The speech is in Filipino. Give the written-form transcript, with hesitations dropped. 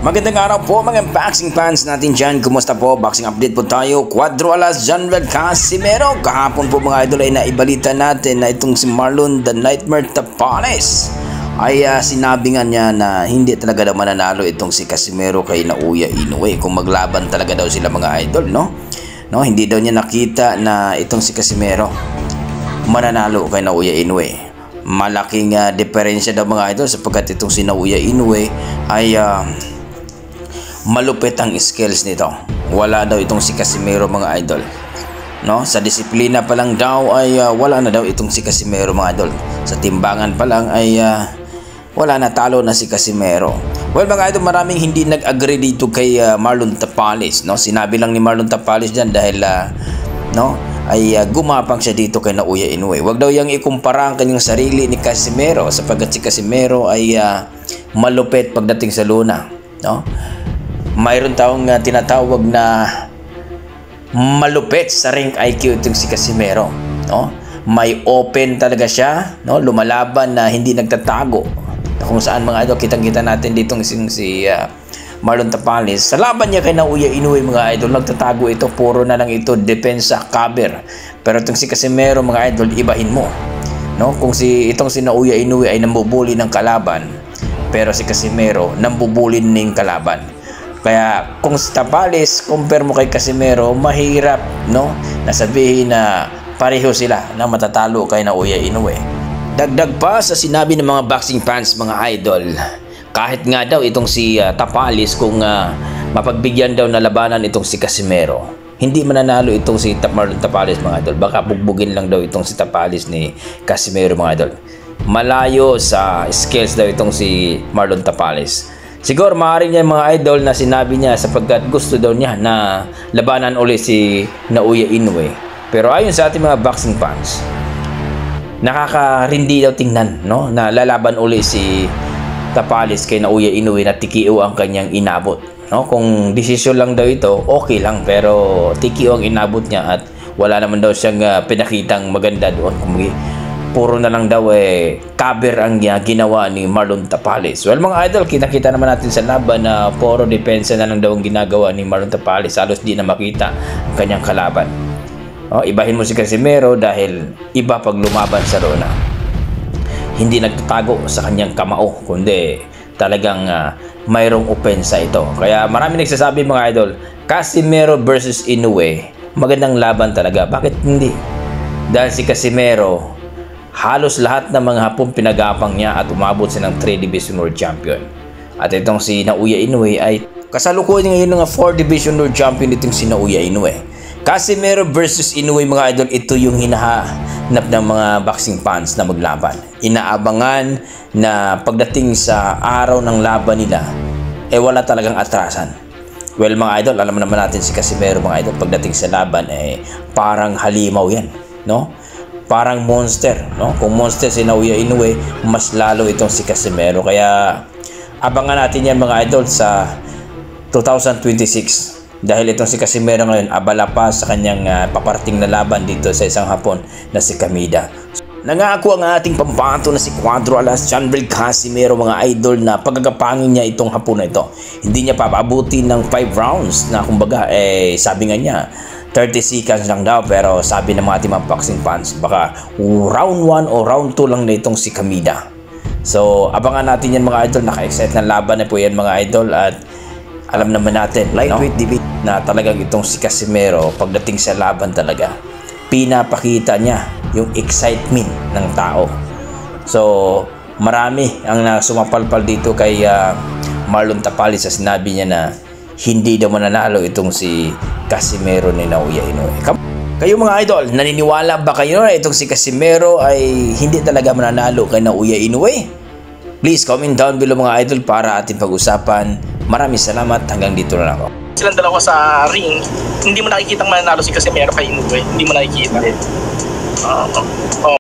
Magandang araw po mga boxing fans natin dyan. Kumusta po? Boxing update po tayo. 4 alas Jonvel Casimero. Kahapon po mga idol ay naibalita natin na itong si Marlon The Nightmare Tapales ay sinabi nga niya na hindi talaga daw mananalo itong si Casimero kay Naoya Inoue. Kung maglaban talaga daw sila mga idol, no? Hindi daw niya nakita na itong si Casimero mananalo kay Naoya Inoue. Malaking diferensya daw mga idol sapagkat itong si Naoya Inoue ay malupit ang skills nito. Wala daw itong si Casimero mga idol. Sa disiplina pa lang daw ay wala na daw itong si Casimero mga idol. Sa timbangan pa lang ay wala na, talo na si Casimero. Well mga idol, maraming hindi nag-agree dito kay Marlon Tapales. Sinabi lang ni Marlon Tapales dyan dahil ay gumapang siya dito kay Naoya Inoue. Huwag daw yang ikumpara ang kanyang sarili ni Casimero sapagkat si Casimero ay malupit pagdating sa luna. Mayroon taong tinatawag na malupit sa ring IQ itong si Casimero. May open talaga siya, lumalaban na hindi nagtatago. Kung saan mga idol, kitang-kita natin ditong si Marlon Tapales. Sa laban niya kay Naoya Inoue mga idol, nagtatago ito, puro na lang ito depensa, cover. Pero itong si Casimero mga idol, ibahin mo. Kung itong si Naoya Inoue ay nambubuli ng kalaban, pero si Casimero nambubuli ng kalaban. Kaya kung si Tapales compare mo kay Casimero, mahirap na sabihin na pareho sila na matatalo kay Naoya Inoue. Dagdag pa sa sinabi ng mga boxing fans mga idol, kahit nga daw itong si Tapales kung mapagbigyan daw na labanan itong si Casimero, hindi mananalo itong si Marlon Tapales mga idol. Baka bugbugin lang daw itong si Tapales ni Casimero mga idol. Malayo sa skills daw itong si Marlon Tapales. Siguro maaaring niya mga idol na sinabi niya sapagkat gusto daw niya na labanan ulit si Naoya Inoue. Pero ayon sa ating mga boxing fans, nakakarindi daw tingnan na lalaban ulit si Tapales kay Naoya Inoue na TKO ang kanyang inabot. Kung desisyon lang daw ito, okay lang, pero TKO ang inabot niya at wala naman daw siyang pinakitang maganda doon. Puro na lang daw cover ang ginawa ni Marlon Tapales. Well mga idol, kita-kita naman natin sa laban na puro depensa na lang daw ang ginagawa ni Marlon Tapales. Halos di na makita ang kanyang kalaban. Ibahin mo si Casimero dahil iba pag lumaban sa lona. Hindi nagtatago sa kanyang kamao, kundi talagang mayroong opensa ito. Kaya marami nagsasabi mga idol, Casimero versus Inoue, magandang laban talaga. Bakit hindi? Dahil si Casimero, halos lahat ng mga hapon pinagapang niya at umabot siya ng 3 Division World Champion. At itong si Naoya Inoue ay kasalukuyan ngayon ng 4 Division World Champion itong si Naoya Inoue. Casimero versus Inoue mga idol, ito yung hinahanap ng mga boxing fans na maglaban. Inaabangan na pagdating sa araw ng laban nila, wala talagang atrasan. Well mga idol, alam naman natin si Casimero mga idol, pagdating sa laban parang halimaw yan, parang monster, Kung monster si Naoya Inoue, mas lalo itong si Casimero. Kaya abangan natin yan mga idol sa 2026. Dahil itong si Casimero ngayon, abala pa sa kanyang paparting na laban dito sa isang hapon na si Kamida. Nangako ang ating pambato na si 4 alas Jonvel Casimero mga idol na pagagapangin niya itong hapon na ito. Hindi niya papabuti ng 5 rounds na kumbaga sabi nga niya 30 seconds lang daw, pero sabi ng mga ating mga boxing fans baka round 1 o round 2 lang na itong si Kamida. So abangan natin yan mga idol, naka-excite na laban na po yan mga idol. At alam naman natin lightweight division na talagang itong si Casimero pagdating sa laban talaga pinapakita niya yung excitement ng tao. So marami ang sumapalpal dito kay Marlon Tapales sa sinabi niya na hindi daw mananalo itong si Casimero ni Naoya Inoue. Kayo mga idol, naniniwala ba kayo na itong si Casimero ay hindi talaga mananalo kay Naoya Inoue? Please comment down below mga idol para ating pag-usapan. Maraming salamat, hanggang dito na lang ako. Silang dalawa sa ring, hindi mo nakikitang mananalo si Casimero kay Inoue. Hindi mo nakikita.